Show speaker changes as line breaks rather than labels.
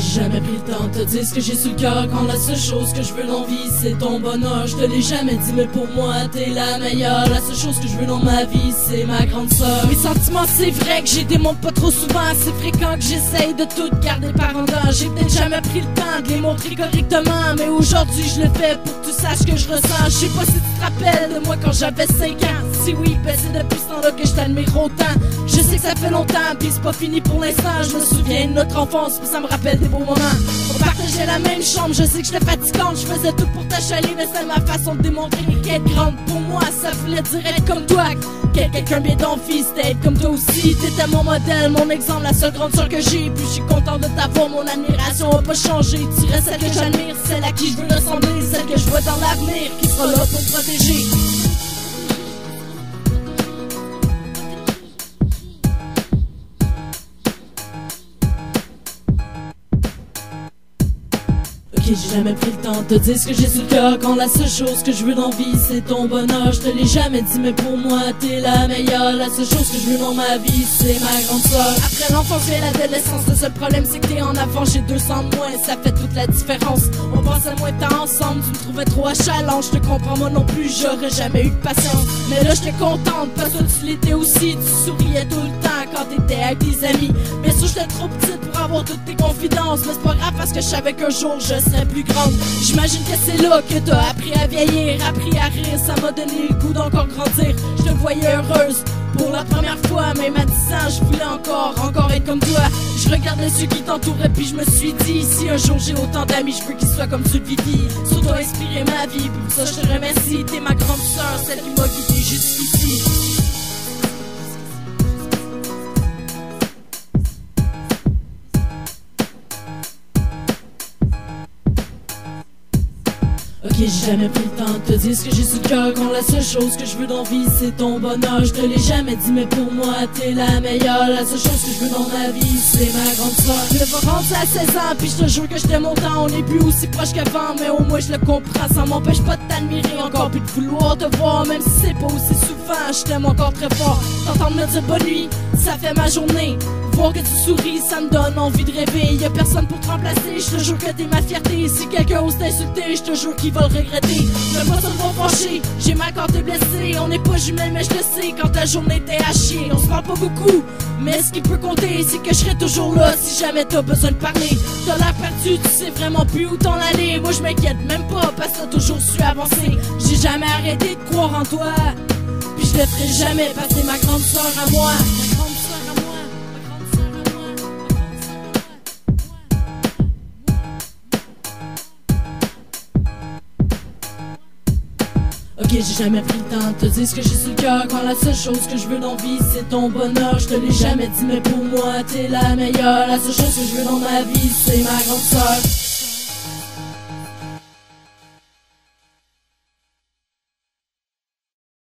j'ai jamais pris le temps de te dire ce que j'ai sous le cœur, quand la seule chose que je veux dans vie c'est ton bonheur. Je te l'ai jamais dit mais pour moi t'es la meilleure. La seule chose que je veux dans ma vie c'est ma grande sœur. Mes sentiments c'est vrai que j'ai des montres pas trop souvent. C'est fréquent que j'essaye de tout garder par en dedans. J'ai peut-être jamais pris le temps de les montrer correctement, mais aujourd'hui je le fais pour que tu saches que je ressens. Je sais pas si tu te rappelles de moi quand j'avais 5 ans. Si oui, ben c'est depuis ce temps-là que je t'admire autant. Je sais que ça fait longtemps pis c'est pas fini pour l'instant. Je me souviens de notre enfance pis ça me rappelle des beaux moments. On partageait la même chambre, je sais que j'étais fatigante. Je faisais tout pour t'achaler, mais c'est ma façon de démontrer qu'être grande pour moi ça voulait dire être comme toi. Quelqu'un bien ton fils, c'était être comme toi aussi. T'étais mon modèle, mon exemple, la seule grande soeur que j'ai. Puis je suis content de t'avoir, mon admiration a pas changé. Tu restes celle que j'admire, celle à qui je veux ressembler, celle que je vois dans l'avenir, qui sera là pour me protéger. J'ai jamais pris le temps de te dire ce que j'ai sous le cœur, quand la seule chose que je veux dans la vie c'est ton bonheur. Je te l'ai jamais dit mais pour moi t'es la meilleure. La seule chose que je veux dans ma vie c'est ma grande soeur. Après l'enfance vient l'adolescence, le seul problème c'est que t'es en avant. J'ai 200 de moins, ça fait toute la différence. On passait moins de temps ensemble, tu me trouvais trop achalant. Je te comprends moi non plus, j'aurais jamais eu de patience. Mais là j'étais contente parce que tu l'étais aussi. Tu souriais tout le temps quand t'étais avec tes amis. Bien sûr j'étais trop petite pour avoir toutes tes confidences, mais c'est pas grave parce que je savais qu'un jour je serais plus grande. J'imagine que c'est là que t'as appris à vieillir, appris à rire, ça m'a donné le goût d'encore grandir. Je te voyais heureuse pour la première fois, même à 10 ans je voulais encore être comme toi. Je regardais ceux qui t'entouraient puis je me suis dit, si un jour j'ai autant d'amis, je veux qu'ils soient comme ceux de Vivi. Sur toi inspirer ma vie, pour ça je te remercie. T'es ma grande sœur, celle qui m'a guidé jusqu'ici. J'ai jamais pris le temps de te dire ce que j'ai sous le cœur, quand la seule chose que je veux dans la vie c'est ton bonheur. Je te l'ai jamais dit mais pour moi t'es la meilleure. La seule chose que je veux dans ma vie c'est ma grande soeur. Je vais rentrer à 16 ans puis je te jure que je t'aime autant. On est plus aussi proche qu'avant mais au moins je le comprends. Ça m'empêche pas de t'admirer encore puis de vouloir te voir, même si c'est pas aussi souvent. Je t'aime encore très fort. T'entendre me dire bonne nuit, ça fait ma journée. Voir que tu souris, ça me donne envie de rêver. Y'a personne pour te remplacer, je te jure que t'es ma fierté. Si quelqu'un ose t'insulter, je te jure qu'il va le regretter. J'aime pas ça te voir fâché, j'ai mal quand t'es blessé. On n'est pas jumelles mais je le sais, quand ta journée t'es à chier. On se parle pas beaucoup, mais ce qui peut compter c'est que je serai toujours là si jamais t'as besoin de parler. T'as l'air perdu, tu sais vraiment plus où t'en aller. Moi je m'inquiète même pas parce que t'as toujours su avancer. J'ai jamais arrêté de croire en toi, puis je le ferai jamais parce que t'es ma grande soeur à moi. J'ai jamais pris le temps de te dire ce que j'ai sous le cœur, quand la seule chose que je veux dans la vie c'est ton bonheur. Je te l'ai jamais dit mais pour moi t'es la meilleure. La seule chose que je veux dans ma vie c'est ma grande sœur.